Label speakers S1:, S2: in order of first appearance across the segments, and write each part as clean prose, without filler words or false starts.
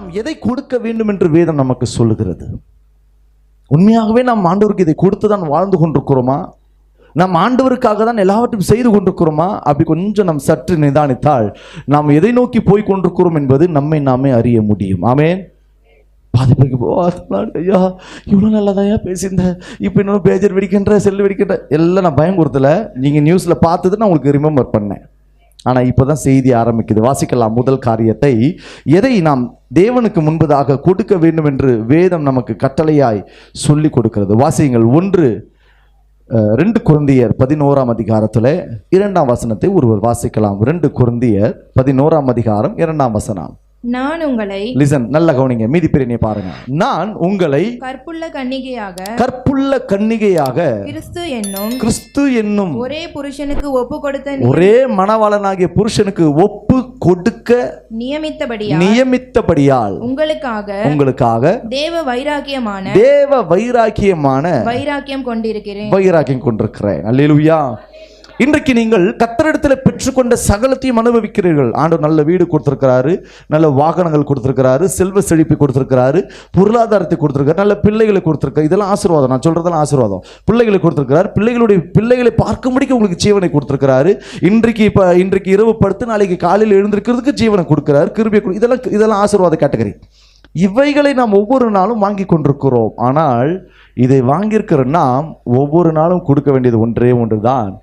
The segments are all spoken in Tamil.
S1: நாம் எதை கொடுக்க வேண்டும் என்று வேதம் நமக்கு சொல்லுகிறது? உண்மையாகவே நாம் ஆண்டவருக்கு இதை கொடுத்து தான் வாழ்ந்து கொண்டிருக்கிறோமா? நாம் ஆண்டவருக்காக தான் எல்லாவற்றையும் செய்து கொண்டிருக்கிறோமா? அப்படி கொஞ்சம் நாம் சற்று நிதானித்தால் நாம் எதை நோக்கி போய் கொண்டிருக்கிறோம் என்பது நம்மை நாமே அறிய முடியும். ஆமென். பாதி பேருக்கு ஐயா இவ்வளோ நல்லதாயா பேசியிருந்தேன், இப்போ இன்னும் பேஜர் வெடிக்கின்ற செல்லு வெடிக்கின்ற எல்லாம் நான் பயம் கொடுத்தல. நீங்கள் நியூஸில் பார்த்தது நான் உங்களுக்கு ரிமெம்பர் பண்ணேன். ஆனால் இப்போ தான் செய்தி ஆரம்பிக்குது. வாசிக்கலாம் முதல் காரியத்தை. எதை நாம் தேவனுக்கு முன்பதாக கொடுக்க வேண்டும் என்று வேதம் நமக்கு கட்டளையாய் சொல்லி கொடுக்கிறது. வாசியுங்கள். 2 கொரிந்தியர் 11ஆம் அதிகாரத்தில் 2ஆம் வசனத்தை ஒருவர் வாசிக்கலாம். 2 கொரிந்தியர் 11ஆம் அதிகாரம் 2ஆம் வசனம்.
S2: நான் உங்களை
S1: லிசன், நல்ல கவனிங்க, மீதி பிரிவினை பாருங்க. நான் உங்களை
S2: கற்புள்ள
S1: கன்னிகையாக கிறிஸ்து என்னும்
S2: ஒரே புருஷனுக்கு ஒப்பு கொடுத்த
S1: ஒரே மணவாளனாகிய புருஷனுக்கு ஒப்பு கொடுக்க நியமித்தபடியால் உங்களுக்காக தேவ வைராக்கியம் கொண்டிருக்கிறேன். அல்லேலூயா. இன்றைக்கு நீங்கள் கர்த்தரிடத்தில் பெற்றுக்கொண்ட சகலத்தையும் அனுபவிக்கிறீர்கள். ஆண்டவர் நல்ல வீடு கொடுத்திருக்கிறாரு, நல்ல வாகனங்கள் கொடுத்திருக்கிறாரு, செல்வ செழிப்பை கொடுத்திருக்கிறாரு, பொருளாதாரத்தை கொடுத்திருக்காரு, நல்ல பிள்ளைகளை கொடுத்திருக்காரு. இதெல்லாம் ஆசீர்வாதம். நான் சொல்றதெல்லாம் ஆசீர்வாதம். பிள்ளைகளை கொடுத்திருக்கிறார், பிள்ளைகளை பார்க்கும்படிக்கு உங்களுக்கு ஜீவனை கொடுத்திருக்கிறாரு. இன்றைக்கு இரவு படுத்து நாளைக்கு காலையில் எழுந்திருக்கிறதுக்கு ஜீவனை கொடுக்கிறார், கிருபையை. இதெல்லாம் ஆசீர்வாத கேட்டகரி. இவைகளை நாம் ஒவ்வொரு நாளும் வாங்கி கொண்டிருக்கிறோம். ஆனால் இதை வாங்கியிருக்கிற நாம் ஒவ்வொரு நாளும் கொடுக்க வேண்டியது ஒன்றே ஒன்றுதான்.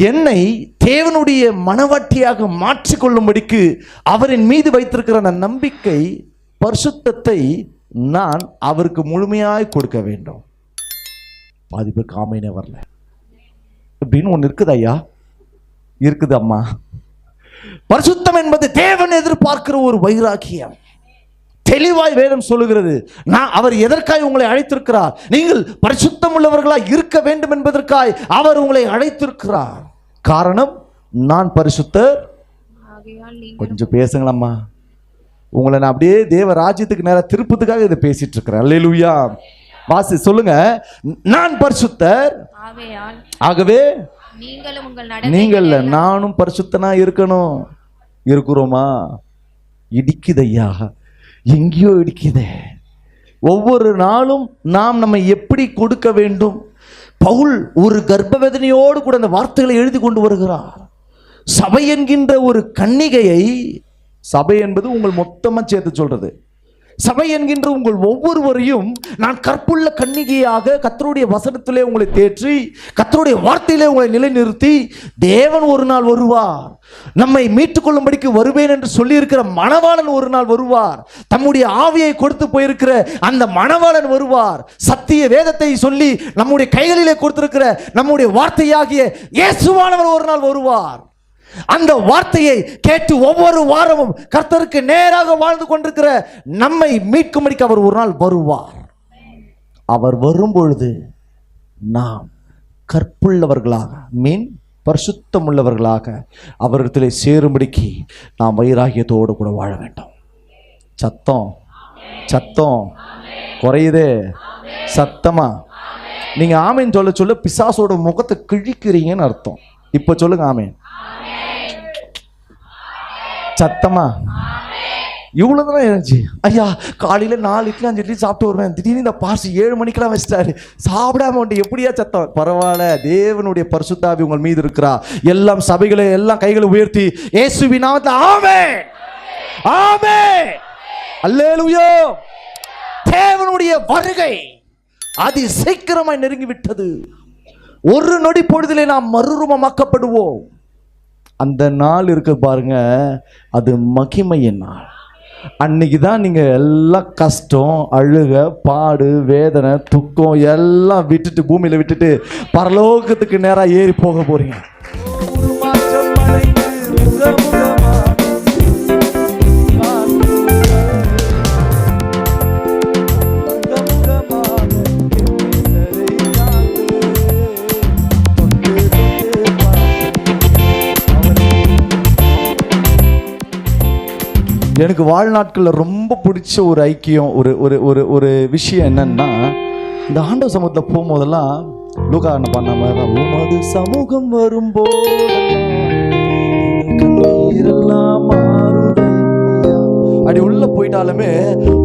S1: என்னை தேவனுடைய மனவாட்டியாக மாற்றிக்கொள்ளும்படிக்கு அவரின் மீது வைத்திருக்கிற நம்பிக்கை, பரிசுத்தத்தை நான் அவருக்கு முழுமையாய் கொடுக்க வேண்டும். பாதி பேருக்கு ஆமைனே வரல அப்படின்னு ஒன்று இருக்குது. ஐயா இருக்குது அம்மா. பரிசுத்தம் என்பது தேவன் எதிர்பார்க்கிற ஒரு வைராக்கியம். தெளிவாய் வேதம் சொல்லுகிறது. அவர் எதற்காய் உங்களை அழைத்திருக்கிறார்? நீங்கள் பரிசுத்தம் உள்ளவர்களாய் இருக்க வேண்டும் என்பதற்காய் அவர் உங்களை அழைத்திருக்கிறார். காரணம், நான் பரிசுத்தர். கொஞ்சம் பேசுங்களம்மா. உங்களை நான் அப்படியே தேவ ராஜ்யத்துக்கு நேரா திருப்பத்துக்காக இதை பேசிட்டு இருக்கிறேன். அல்லேலூயா. வாசி சொல்லுங்க. நான் பரிசுத்தர், ஆகவே நீங்கள் நானும் பரிசுத்தனா இருக்கணும். இருக்கிறோமா? இடிக்குதையா, எங்கேயோ இடிக்குதே. ஒவ்வொரு நாளும் நாம் நம்ம எப்படி கொடுக்க வேண்டும்? பவுல் ஒரு கர்ப்பவேதனையோடு கூட அந்த வார்த்தைகளை எழுதி கொண்டு வருகிறார். சபை என்கின்ற ஒரு கன்னிகையை, சபை என்பது உங்கள் மொத்தமா சேர்த்து சொல்றது, சபை என்கின்ற உங்கள் ஒவ்வொருவரையும் நான் கற்புள்ள கன்னிகையாக கர்த்தருடைய வசனத்திலே உங்களை தேற்றி, கர்த்தருடைய வார்த்தையிலே உங்களை நிலைநிறுத்தி, தேவன் ஒரு நாள் வருவார், நம்மை மீட்டுக் கொள்ளும்படிக்கு வருவேன் என்று சொல்லி இருக்கிற மணவாளன் ஒரு நாள் வருவார். தம்முடைய ஆவியை கொடுத்து போயிருக்கிற அந்த மணவாளன் வருவார். சத்திய வேதத்தை சொல்லி நம்முடைய கைகளிலே கொடுத்திருக்கிற நம்முடைய வார்த்தையாகிய இயேசுவானவர் ஒரு நாள் வருவார். அந்த வார்த்தையை கேட்டு ஒவ்வொரு வாரமும் கர்த்தருக்கு நேராக வாழ்ந்து கொண்டிருக்கிற நம்மை மீட்கும்படிக்கு அவர் ஒரு நாள் வருவார். அவர் வரும் பொழுது நாம் கற்புள்ளவர்களாக, பரிசுத்தம் உள்ளவர்களாக அவரிடத்திலே சேரும்படிக்கு நாம் வைராகியத்தோடு கூட வாழ வேண்டும். சத்தம் குறையுதே. சத்தமா நீங்க ஆமேன் சொல்ல சொல்ல பிசாசோட முகத்தை கிழிக்கிறீங்கன்னு அர்த்தம். இப்ப சொல்லுங்க ஆமேன். சத்தமா இவ்வளவுதான் இருந்துச்சு. ஐயா காலையில 4 இட்லி 5 இட்லி சாப்பிட்டு வருவேன், திடீர்னு இந்த பார்சி 7 மணிக்கெல்லாம் வச்சிட்டாரு, சாப்பிடாம வந்து எப்படியா சத்தம்? பரவாயில்ல, தேவனுடைய பரிசுத்தாவி உங்கள் மீது இருக்கிறா. எல்லாம் சபைகளை எல்லாம் கைகளை உயர்த்தி இயேசுவின் நாமத்தில் ஆமென் ஆமென் அல்லேலூயா. தேவனுடைய வருகை அதி சீக்கிரமாய் நெருங்கி விட்டது. ஒரு நொடி பொழுதிலே நாம் மறுரூபமாக்கப்படுவோம். அந்த நாள் இருக்கு பாருங்க, அது மகிமையின் நாள். அன்னைக்கு தான் நீங்க எல்லாம் கஷ்டம், அழுக, பாடு, வேதனை, துக்கம் எல்லாம் விட்டுட்டு, பூமியில விட்டுட்டு பரலோகத்துக்கு நேரா ஏறி போக போறீங்க. எனக்கு வாழ்நாட்களில் ரொம்ப பிடிச்ச ஒரு ஐக்கியம், ஒரு ஒரு ஒரு ஒரு விஷயம் என்னன்னா, இந்த ஆண்டவர் சமூகத்தில் போகும்போதெல்லாம் லூக்கா என்ன பண்ண மாதிரி தான், உமது சமூகம் வரும்போதெல்லாம் அப்படி உள்ள போயிட்டாலுமே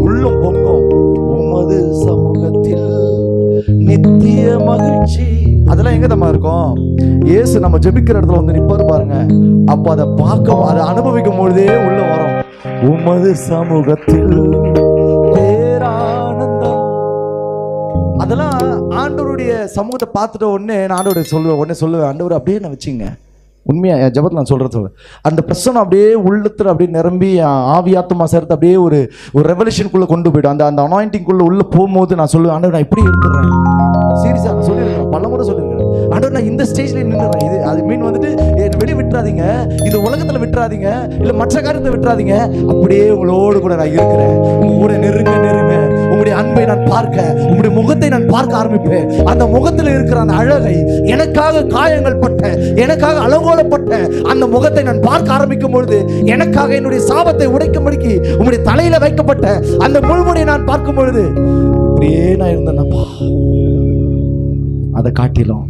S1: உள்ளம் பொங்கும். உமது சமூகத்தில் நித்திய மகிழ்ச்சி. அதெல்லாம் எங்க தம்மா இருக்கும்? இயேசு நம்ம ஜெபிக்கிற இடத்துல வந்து நிப்பாரு பாருங்க. அப்ப அதை பார்க்க, அதை அனுபவிக்கும் பொழுதே உள்ள வரும். உமது சமூகத்தில் பேரானந்தம். அதெல்லாம் ஆண்டவருடைய சமூகத்தை பார்த்துட்ட உடனே நான் ஆண்டவருடைய சொல்லுவேன், ஆண்டவர் அப்படியே நான் வச்சுங்க. உண்மையா என் ஜபத்தில் நான் சொல்றது, அந்த பிரச்சனை அப்படியே உள்ளத்துல அப்படியே நிரம்பி ஆவியாத்தமா சேர்த்து அப்படியே ஒரு ரெவல்யூஷனுக்குள்ள கொண்டு போயிடும். அந்த அனாயிண்டிங்குள்ள உள்ள போகும்போது நான் சொல்லுவேன், ஆண்டவர் நான் இப்படி இருந்துடுறேன். சீரியஸா நான் சொல்லியிருக்கேன், பல முறை சொல்லியிருக்கேன், ஆண்டவர் நான் இந்த ஸ்டேஜ்ல நின்றுறேன். இது அது மீன் வந்துட்டு வெளியே விட்டுறாதீங்க, இந்த உலகத்துல விட்டுறாதீங்க, இல்ல மற்ற காரியத்தை விட்டுறாதீங்க. அப்படியே உங்களோடு கூட நான் இருக்கிறேன். உங்க கூட நெருங்க நெருங்க உங்களுடைய அன்பை நான் பார்க்க, உங்களுடைய முகத்தை நான் பார்க்க ஆரம்பிப்பேன். அந்த முகத்தில் இருக்கிற அந்த அழகை, எனக்காக காயங்கள் பட்ட, எனக்காக அலங்கோலப்பட்ட அந்த முகத்தை நான் பார்க்க ஆரம்பிக்கும் பொழுது, எனக்காக என்னுடைய சாபத்தை உடைக்கும்படிக்கு உங்களுடைய தலையில வைக்கப்பட்ட அந்த முள்முடியை நான் பார்க்கும் பொழுது இப்படியே நான் இருந்தேன்ப்பா. அதை காட்டிலும்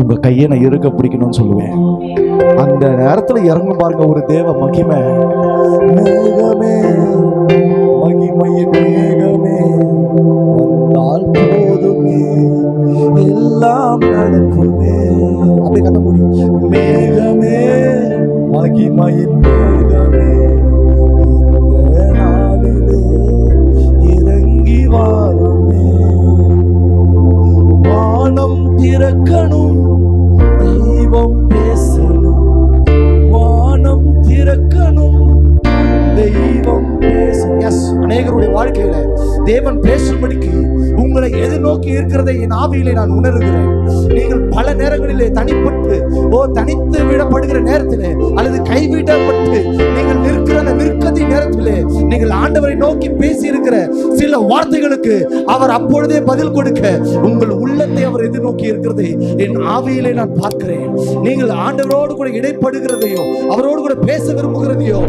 S1: உங்க கையை நான் இருக்க பிடிக்கணும்னு சொல்லுவேன். அந்த நேரத்துல இறங்கும் பாருங்க ஒரு தேவ மகிமை. மேகமே, மகிமையின் மேகமே வந்தால் போதுமே, எல்லாம் நடக்குமே. அப்படி கட்ட முடியும். மேகமே, மகிமையின் மேகமே இந்த நாளிலே இறங்கி வாருமே. வானம் திறக்கணும், தெய்வம் பேசணும். வானம் திறக்கணும், தெய்வம் பேசணும். எஸ், அநேகருடைய வாழ்க்கையில தேவன் பேசும்படிக்கு உங்களை எதிர்நோக்கி இருக்கிறதை என் ஆவியிலே நான் உணர்கிறேன். நீங்கள் பல நேரங்களிலே தனித்து விடப்படுகிற நேரத்திலே அல்லது கைவிடப்பட்டு நீங்கள் நிற்கிற அந்த நிற்கதி நேரத்திலே நீங்கள் ஆண்டவரை நோக்கி பேசி இருக்கிற சில வார்த்தைகளுக்கு அவர் அப்பொழுதே பதில் கொடுக்க உங்கள் உள்ளத்தை அவர் எதிர்நோக்கி இருக்கிறதை என் ஆவியிலே நான் பார்க்கிறேன். நீங்கள் ஆண்டவரோடு கூட இடைப்படுகிறதையோ, அவரோடு கூட பேச விரும்புகிறதையோ,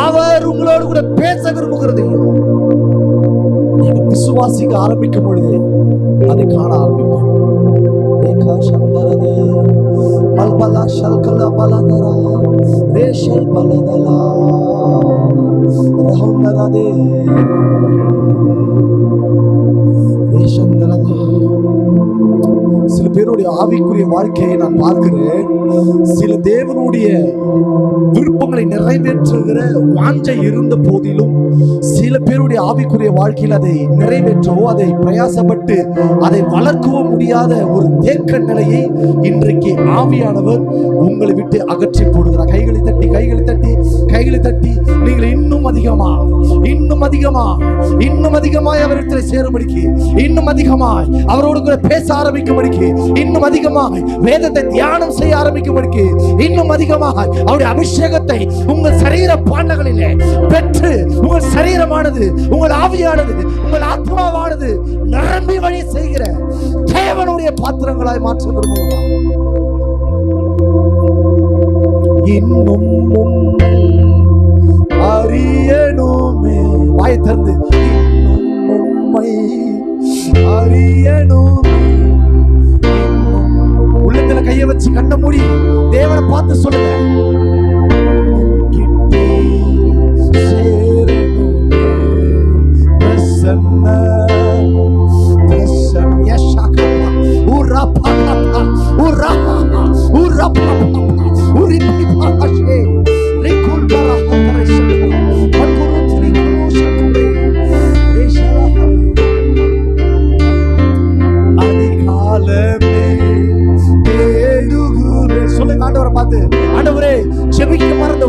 S1: அவர் உங்களோடு கூட பேச விரும்புகிறதையோ நீங்கள் விசுவாசிக்க ஆரம்பிக்கும் பொழுது அதை காண ஆரம்பிப்பேன். சில பேருடைய ஆவிக்குரிய வாழ்க்கையை நான் பார்க்கிறேன். சில தேவனுடைய விருப்பங்களை நிறைவேற்றுகிற வாஞ்சை இருந்த போதிலும் சில பேருடைய ஆவிக்குரிய வாழ்க்கையில் அதை நிறைவேற்றவோ, அதை பிரயாசப்பட்டு அதை வளர்க்கவோ முடியாத ஒரு தேக்க நிலையை இன்றைக்கு ஆவியானவர் உங்களை விட்டு அகற்றி போடுகிறார். கைகளை தட்டி கைகளை தட்டி கைகளை தட்டி நீங்கள் இன்னும் அதிகமாய் அவரிடத்தில் சேரும்படிக்கு, இன்னும் அதிகமாய் அவரோடு கூட பேச ஆரம்பிக்கும்படிக்கு, இன்னும் அதிகமாய் வேதத்தை தியானம் செய்ய ஆரம்பிக்கும்படிக்கு, இன்னும் அதிகமாய் அவருடைய அபிஷேகத்தை உங்கள் சரீர பாண்டங்களிலே பெற்று உங்கள் சரீரமானது, உங்கள் ஆவியானது, உங்கள் ஆத்மாவானது நிரம்பி வழி செய்கிற தேவனுடைய பாத்திரங்களாய் மாற்ற விரும்புகிறார். இன்னும் அறியணுமே, வாயை திறந்து இன்னும் உம்மை அறியணுமே. உள்ளத்துல கையை வச்சு கண்ண மூடி தேவனை பார்த்து சொல்லுங்க,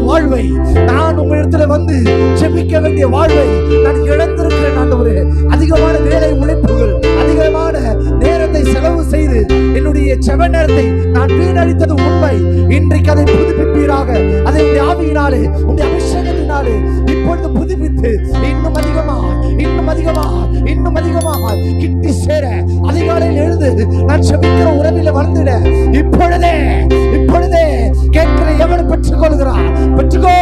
S1: வாழ்வை நான் உங்களிடத்துல வந்து ஜெபிக்க வேண்டிய வாழ்வை நான் இழந்திருக்கிறேன் ஆண்டவரே. அதிகமான வேலை உழைப்புகள், அதிகமான நேரத்தை செலவு செய்து என்னுடைய செப நேரத்தை நான் வீணடித்தது உண்மை. இன்றைக்கு அதை புதுப்பிப்பீராக. அதை உடைய ஆவியினாலே, உடைய அபிஷேகத்தினாலே இப்பொழுது புதுப்பித்து இன்னும் அதிகமாக கிட்டி சேர, அதிகாலையில் எழுந்து நான் ஜெபிக்கிற உறவில வளர்ந்திட இப்பொழுதே கேட்கிற எவனை பெற்றுக் கொள்கிறார்? பெற்றுக்கோ.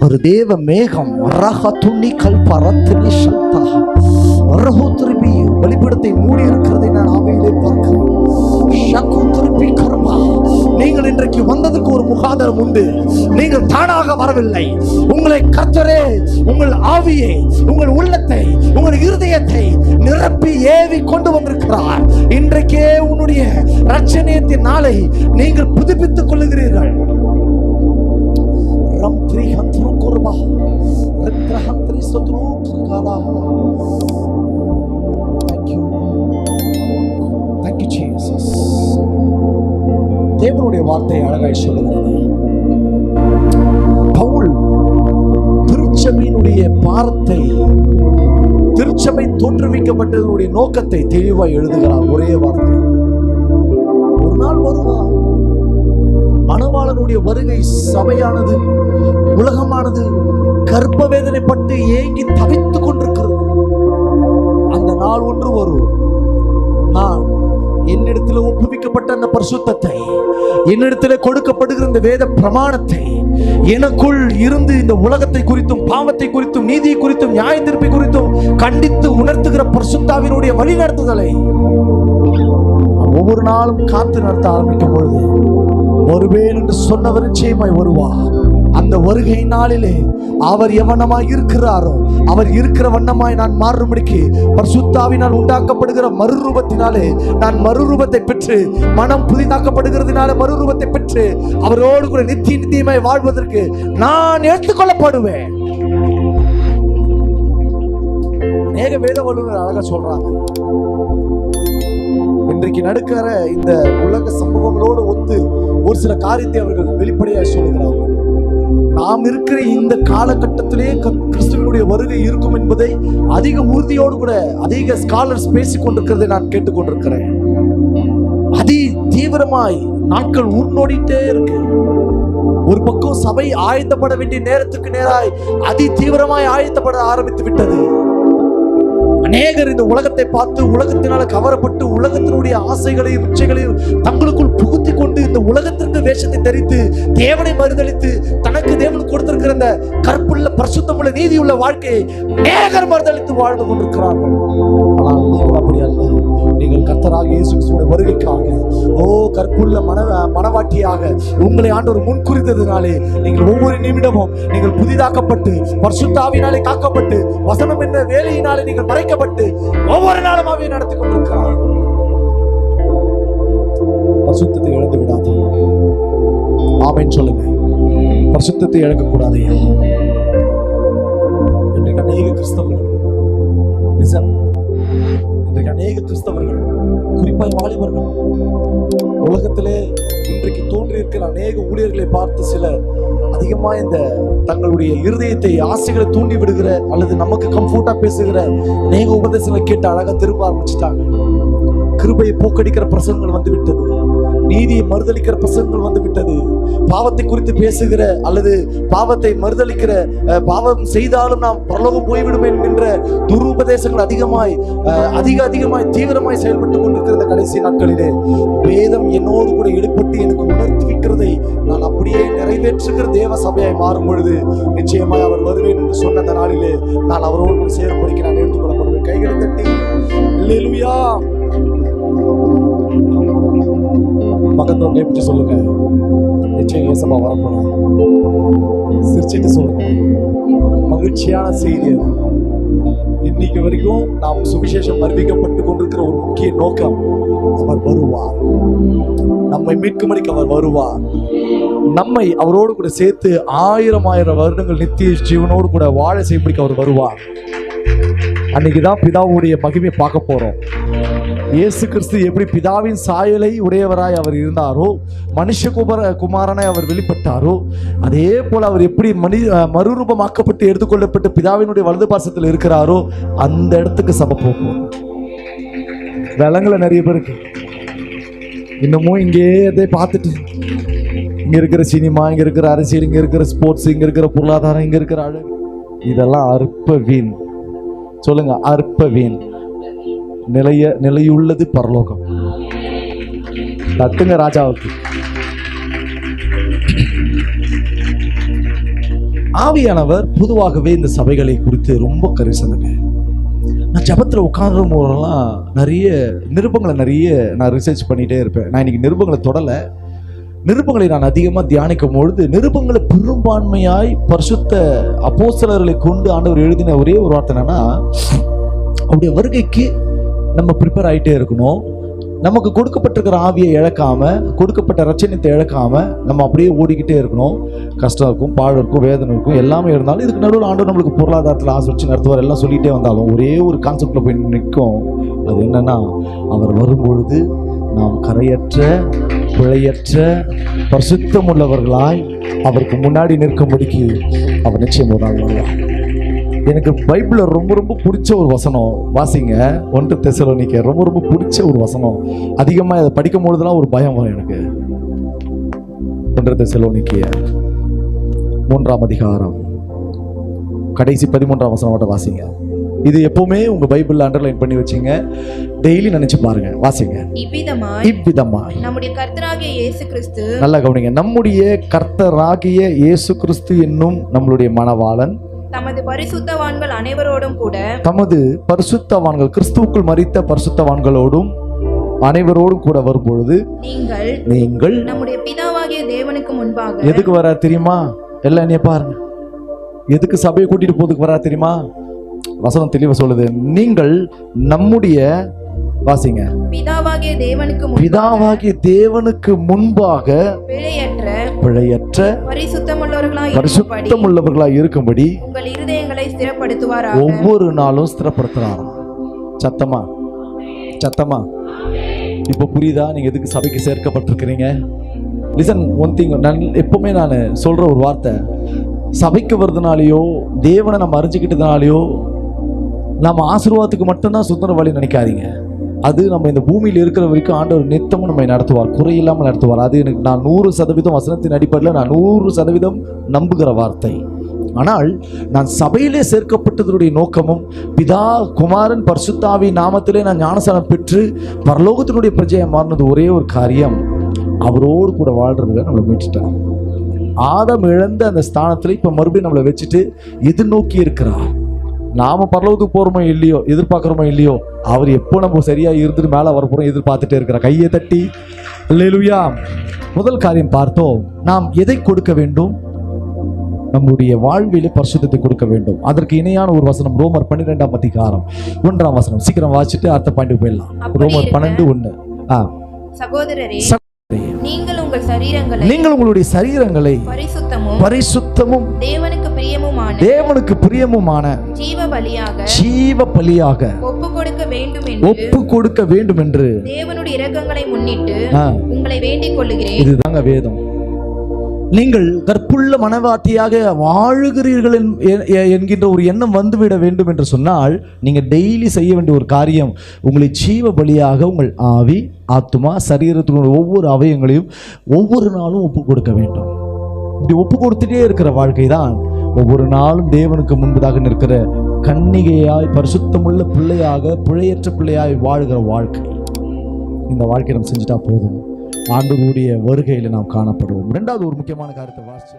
S1: ஒரு தேவ மேகம் ரஹதுனி கல்பரத்னி ஷல்தா ரஹுத்ரிபி வெளிப்படத்தை மூடி இருக்கிறதை நான் ஆவியிலே பார்க்கிறேன். ஷகுத்ரிபி கர்மா. நீங்கள் இன்றைக்கு வந்ததுக்கு ஒரு முகாதாரம் உண்டு. நீங்கள் தானாக வரவில்லை. உங்களை கர்த்தரே உங்கள் ஆவியை, உங்கள் உள்ளத்தை, உங்கள் இருதயத்தை நிரப்பி ஏவி கொண்டு வந்திருக்கிறார். இன்றைக்கே உன்னுடைய ரட்சணியத்தின் நாளை நீங்கள் புதுப்பித்துக் கொள்ளுகிறீர்கள். தேவனுடைய வார்த்தை அழகாய் சொல்லுகிறது. பவுல் திருச்சபையினுடைய பாரத்தை, திருச்சபை தோற்றுவிக்கப்பட்டதனுடைய நோக்கத்தை தெளிவாய் எழுதுகிறார். ஒரே வார்த்தை, ஒரு நாள் வருவார் மணவாளனுடைய வருகை. சபையானது, உலகமானது கர்ப்ப வேதனைப்பட்டு ஏங்கி தவித்துக் கொண்டிருக்கிறது. அந்த நாள் ஒன்று வரும். நான் என்னிடத்தில் ஒப்புவிக்கப்பட்ட அந்த பரிசுத்தத்தை, என்னிடத்தில் கொடுக்கப்படுகிற இந்த வேத பிரமாணத்தை, எனக்குள் இருந்து இந்த உலகத்தை குறித்தும், பாவத்தை குறித்தும், நீதியை குறித்தும், நியாய தீர்ப்பை குறித்தும் கண்டித்து உணர்த்துகிற பரிசுத்தாவினுடைய வழி நடத்துதலை ஒவ்வொரு நாளும் காத்து நடத்த ஆரம்பிக்கும் பொழுது வருவேன் என்று சொன்னவர் நிச்சயமாய் வருவார். அந்த வருகை நாளிலே அவர் எவனமாய் இருக்கிறாரோ அவர் இருக்கிற வண்ணமாய் நான் மாறும்படிக்கு பரிசுத்தாவினால் உண்டாக்கப்படுகிற மறுரூபத்தினாலே நான் மறுரூபத்தை பெற்று, மனம் புதிதாக்கப்படுகிறதுனால மறுரூபத்தை பெற்று அவரோடு கூட நித்தியமாய் வாழ்வதற்கு நான் எடுத்துக்கொள்ளப்படுவேன். அநேக வேத வல்லுநர் அழகா சொல்றாங்க, இன்றைக்கு நடக்கிற இந்த உலக சம்பவங்களோடு ஒத்து ஒரு சில காரியத்தை அவர்கள் வெளிப்படையாக சொல்லுகிறார்கள். நாம் இருக்கிற இந்த காலகட்டத்திலே கிறிஸ்துவனுடைய வருகை இருக்கும் என்பதை அதிக உறுதியோடு கூட அதிக ஸ்காலர்ஸ் பேசிக் கொண்டிருக்கிறதை நான் கேட்டுக்கொண்டிருக்கிறேன். அதி தீவிரமாய் நாட்கள் உருநோடிட்டே இருக்கு. ஒரு பக்கம் சபை ஆயத்தப்பட வேண்டிய நேரத்துக்கு நேராய் அதி தீவிரமாய் ஆயத்தப்பட ஆரம்பித்து விட்டது. அநேகர் இந்த உலகத்தை பார்த்து உலகத்தினால கவரப்பட்டு உலகத்தினுடைய ஆசைகளையும் இச்சைகளையும் தங்களுக்குள் புகுத்தி கொண்டு இந்த உலகத்திற்கு வேஷத்தை தரித்து தேவனை மறுதளித்து தனக்கு தேவன் கொடுத்திருக்கிற இந்த கற்புள்ள பரிசுத்தமுள்ள நீதியுள்ள வாழ்க்கையை அநேகர் மறுதளித்து வாழ்ந்து கொண்டிருக்கிறார்கள். ஆனால் நீங்கள் அப்படி அல்ல. நீங்கள் கர்த்தராகிய இயேசு கிறிஸ்துவின் வருகைக்காக கற்புள்ள மனவாட்டியாக உங்களை ஆண்டவர் முன்குறித்ததினாலே நீங்கள் ஒவ்வொரு நிமிடமும் நீங்கள் புதிதாக்கப்பட்டு பரிசுத்த ஆவியினாலே காக்கப்பட்டு வசனம் என்ற வேலையினாலே நீங்கள் மறைக்கப்பட்டு ஒவ்வொரு நாளும் ஆவியை நடத்தி கொண்டிருக்கிறார். பரிசுத்தத்தை இழந்து விடாது. ஆமென் சொல்லுங்க. பரிசுத்தத்தை இழக்கக்கூடாது. இன்றைக்கு அநேக கிறிஸ்தவர்கள், இன்றைக்கு அநேக கிறிஸ்தவர்கள், குறிப்பாய் வாலிபர்கள், உலகத்திலே இன்றைக்கு தோன்றி இருக்கிற அநேக ஊழியர்களை பார்த்து சிலர் அதிகமா இந்த தங்களுடைய இருதயத்தை ஆசைகளை தூண்டி விடுகிற அல்லது நமக்கு கம்ஃபர்ட்டா பேசுகிற அநேக உபதேசங்களை கேட்டு அழகா திரும்ப ஆரம்பிச்சுட்டாங்க. கிருபையை போக்கடிக்கிற பிரசங்கங்கள் வந்து விட்டது. நீதியை மறுதளிக்கிற பிரசங்கங்கள் வந்து விட்டது. பாவத்தை குறித்து பேசுகிற அல்லது பாவத்தை மறுதளிக்கிற, பாவம் செய்தாலும் நாம் பரலோகம் போய்விடும் என்கின்ற துருபதேசங்கள் அதிகமாய் தீவிரமாய் செயல்பட்டு கொண்டிருக்கிற கடைசி நாட்களிலே வேதம் என்னோடு கூட ஈடுபட்டு எனக்கு உணர்த்தி வைக்கிறதை நான் அப்படியே நிறைவேற்றுகிற தேவ சபையாய் மாறும் பொழுது நிச்சயமாய் அவர் வருவேன் என்று சொன்ன அந்த நாளிலே நான் அவரோடு சேரும்படிக்கு நான் எடுத்துக்கொள்ளப்படுவேன். கைகளை தட்டி அல்லேலூயா. பக்கத்துல எப்படி சொல்லுங்க, நிச்சயம் இயேசுவா வரப்போறார். சிரிச்சிட்டு சொல்லுங்க. மகிழ்ச்சியான செய்தி அது. இன்னைக்கு வரைக்கும் நாம் சுவிசேஷம் அறிவிக்கப்பட்டு கொண்டிருக்கிற ஒரு முக்கிய நோக்கம், அவர் வருவார். நம்மை மீட்கும்படிக்கு அவர் வருவார். நம்மை அவரோடு கூட சேர்த்து 1000 வருடங்கள் நித்திய ஜீவனோடு கூட வாழ செய்யும்படிக்கு அவர் வருவார். அன்னைக்குதான் பிதாவுடைய மகிமை பார்க்க போறோம். இயேசு கிறிஸ்து எப்படி பிதாவின் சாயலை உடையவராய் அவர் இருந்தாரோ, மனுஷ குமாரனாய் அவர் வெளிப்பட்டாரோ, அதே போல அவர் எப்படி மறுரூபமாக்கப்பட்டு எடுத்துக்கொள்ளப்பட்டு பிதாவினுடைய வலது பாசத்தில் இருக்கிறாரோ அந்த இடத்துக்கு சபை போகும். விலங்குல நிறைய பேருக்கு இன்னமும் இங்கே அதை பார்த்துட்டு இங்க இருக்கிற சினிமா, இங்க இருக்கிற அரசியல், இங்க இருக்கிற ஸ்போர்ட்ஸ், இங்க இருக்கிற பொருளாதாரம், இங்க இருக்கிற அழகு, இதெல்லாம் அற்ப வீண். சொல்லுங்க, அற்ப வீண். நிலையுள்ளது பரலோகம். தட்டுங்க ராஜாவுக்கு. ஆவியானவர் பொதுவாகவே இந்த சபைகளை குறித்து ரொம்ப கரிசனங்க. நான் ஜபத்தில் உட்கார்ற போதெல்லாம் நிறைய நிருபங்களை நான் ரிசர்ச் பண்ணிகிட்டே இருப்பேன். நான் இன்னைக்கு நிருபங்களை தொடலை. நிருபங்களை நான் அதிகமாக தியானிக்கும் பொழுது நிருபங்களை பெரும்பான்மையாய் பரிசுத்த அப்போஸ்தலர்களை கொண்டு ஆண்டவர் எழுதின ஒரே ஒரு வார்த்தை என்னன்னா, அவருடைய வருகைக்கு நம்ம ப்ரிப்பேர் ஆகிட்டே இருக்கணும். நமக்கு கொடுக்கப்பட்டிருக்கிற ஆவியை இழக்காம, கொடுக்கப்பட்ட ரட்சணியத்தை இழக்காம நம்ம அப்படியே ஓடிக்கிட்டே இருக்கணும். கஷ்டம் இருக்கும், பாடு இருக்கும், வேதனை இருக்கும், எல்லாமே இருந்தாலும் இதுக்கு நடுவில் ஆண்டவர் நம்மளுக்கு பொருளாதாரத்தில் ஆசை வச்சு நடத்துவார். எல்லாம் சொல்லிகிட்டே வந்தாலும் ஒரே ஒரு கான்செப்ட்ல போய் நிற்கும். அது என்னன்னா, அவர் வரும்பொழுது நாம் கரையற்ற, பிழையற்ற, பரிசுத்தம் உள்ளவர்களாய் அவருக்கு முன்னாடி நிற்கும்படிக்கு அவர் நிச்சயம் ஒரு நாள் வருவார். எனக்கு பைபிளில் ரொம்ப ரொம்ப பிடிச்ச ஒரு வசனம் வாசிங்க, 1 தெசலோனிக்கேயர். ரொம்ப ரொம்ப பிடிச்ச ஒரு வசனம். அதிகமாக அதை படிக்கும் பொழுதுலாம் ஒரு பயம் வரும் எனக்கு. 1 தெசலோனிக்கேயர் 3ஆம் அதிகாரம் கடைசி 13ஆம் வசனம் மட்டும் வாசிங்க. இது எப்பவுமே உங்க பைபிள்ல அண்டர்லைன் பண்ணி வச்சுங்க, டெய்லி நினைச்சு பாருங்க, வாசிங்க. இவ்விதமாய்
S2: நம்முடைய கர்த்தராகிய இயேசு கிறிஸ்து,
S1: நல்லா கவனிங்க, நம்முடைய கர்த்தராகிய இயேசு கிறிஸ்து என்னும் நம்மளுடைய மணவாளன்
S2: தமது பரிசுத்தவான்கள் அனைவரோடும் கூட,
S1: தமது பரிசுத்தவான்கள், கிறிஸ்துவுக்குள் மரித்த பரிசுத்தவான்களோடும் அனைவரோடும் கூட வரும்பொழுது நீங்கள்
S2: நம்முடைய பிதாவாகிய தேவனுக்கு முன்பாக
S1: எதுக்கு வரா தெரியுமா? எல்லாம் என்னைய பாருங்க, எதுக்கு சபையை கூட்டிட்டு போறதுக்கு வரா தெரியுமா? வசனம் தெளிவா சொல்லுது. நீங்கள் நம்முடைய, வாசிங்க, பிதாவாகிய தேவனுக்கு முன்பாக பிழையற்ற பரிசுத்தமுள்ளவர்களாய் இருக்கும்படி
S2: உங்கள் இருதயங்களை ஸ்திரப்படுத்துவாராக.
S1: ஒவ்வொரு நாளும் ஸ்திரப்படுத்துறாராம். சத்தமா சத்தமா இப்ப புரியுதா நீங்க எதுக்கு சபைக்கு சேர்க்கப்பட்டிருக்கிறீங்க? லிசன் ஒன் திங், எப்பவுமே நான் சொல்ற ஒரு வார்த்தை, சபைக்கு வர்றதுனாலையோ தேவனை நம்ம அறிஞ்சுக்கிட்டதுனாலையோ நம்ம ஆசீர்வாதத்துக்கு மட்டும்தான் சுத்தர வழி நினைக்காதீங்க. அது நம்ம இந்த பூமியில் இருக்கிற வரைக்கும் ஆண்டவர் நித்தமும் நம்மை நடத்துவார், குறையில்லாமல் நடத்துவார். அது எனக்கு நான் 100% வசனத்தின் அடிப்படையில் நான் 100% நம்புகிற வார்த்தை. ஆனால் நான் சபையிலே சேர்க்கப்பட்டதனுடைய நோக்கமும் பிதா குமாரன் பரிசுத்தாவி நாமத்திலே நான் ஞானஸ்நானம் பெற்று பரலோகத்தினுடைய பிரஜையை மாறினது ஒரே ஒரு காரியம், அவரோடு கூட வாழ்றதுக்கு நம்மளை மீட்டுட்டார். ஆதம் இழந்த அந்த ஸ்தானத்தில் இப்போ மறுபடியும் நம்மளை வச்சுட்டு எதிர்நோக்கி இருக்கிறார். நாம பரலோகத்துக்கு போறோமோ இல்லையோ, எதிர்பார்க்குறோமோ இல்லையோ, அவர் எப்போ நம்ம சரியா இருந்துட்டு மேலே வரப்போறோம் எதிர்பார்த்துட்டே இருக்கிறார். கையை தட்டி அல்லேலூயா. முதல் காரியம் பார்த்தோம், நாம் எதை கொடுக்க வேண்டும்? நம்முடைய வாழ்விலே பரிசுத்தத்தை கொடுக்க வேண்டும். அதற்கு இணையான ஒரு வசனம் ரோமர் 12ஆம் அதிகாரம் 1ஆம் வசனம். சீக்கிரம் வாசிச்சுட்டு அடுத்த பாயிண்ட் போயிடலாம். ரோமர் 12:1.
S2: சகோதரரே, நீங்கள்
S1: உங்களுடைய சரீரங்களை பரிசுத்தமும் தேவனுக்கு பிரியமுமான ஜீவ பலியாக ஒப்பு கொடுக்க வேண்டும் என்று
S2: தேவனுடைய இரக்கங்களை முன்னிட்டு உங்களை வேண்டிக் கொள்கிறேன்.
S1: இதுதாங்க வேதம். நீங்கள் கற்புள்ள மனவாட்டியாக வாழுகிறீர்கள் என்கின்ற ஒரு எண்ணம் வந்துவிட வேண்டும் என்று சொன்னால் நீங்க டெய்லி செய்ய வேண்டிய ஒரு காரியம், உங்களை ஜீவ பலியாக உங்கள் ஆவி, ஆத்துமா, சரீரத்தினுடைய ஒவ்வொரு அவயங்களையும் ஒவ்வொரு நாளும் ஒப்பு கொடுக்க வேண்டும். இப்படி ஒப்பு கொடுத்துட்டே இருக்கிற வாழ்க்கை தான் ஒவ்வொரு நாளும் தேவனுக்கு முன்பதாக நிற்கிற கன்னிகையாய் பரிசுத்தமுள்ள பிள்ளையாக பிழையற்ற பிள்ளையாய் வாழ்கிற வாழ்க்கை. இந்த வாழ்க்கை நம்ம செஞ்சுட்டா போதும், ஆண்டவருடைய வருகையில் நாம் காணப்படுவோம். இரண்டாவது ஒரு முக்கியமான காரியத்தை வாசிச்சு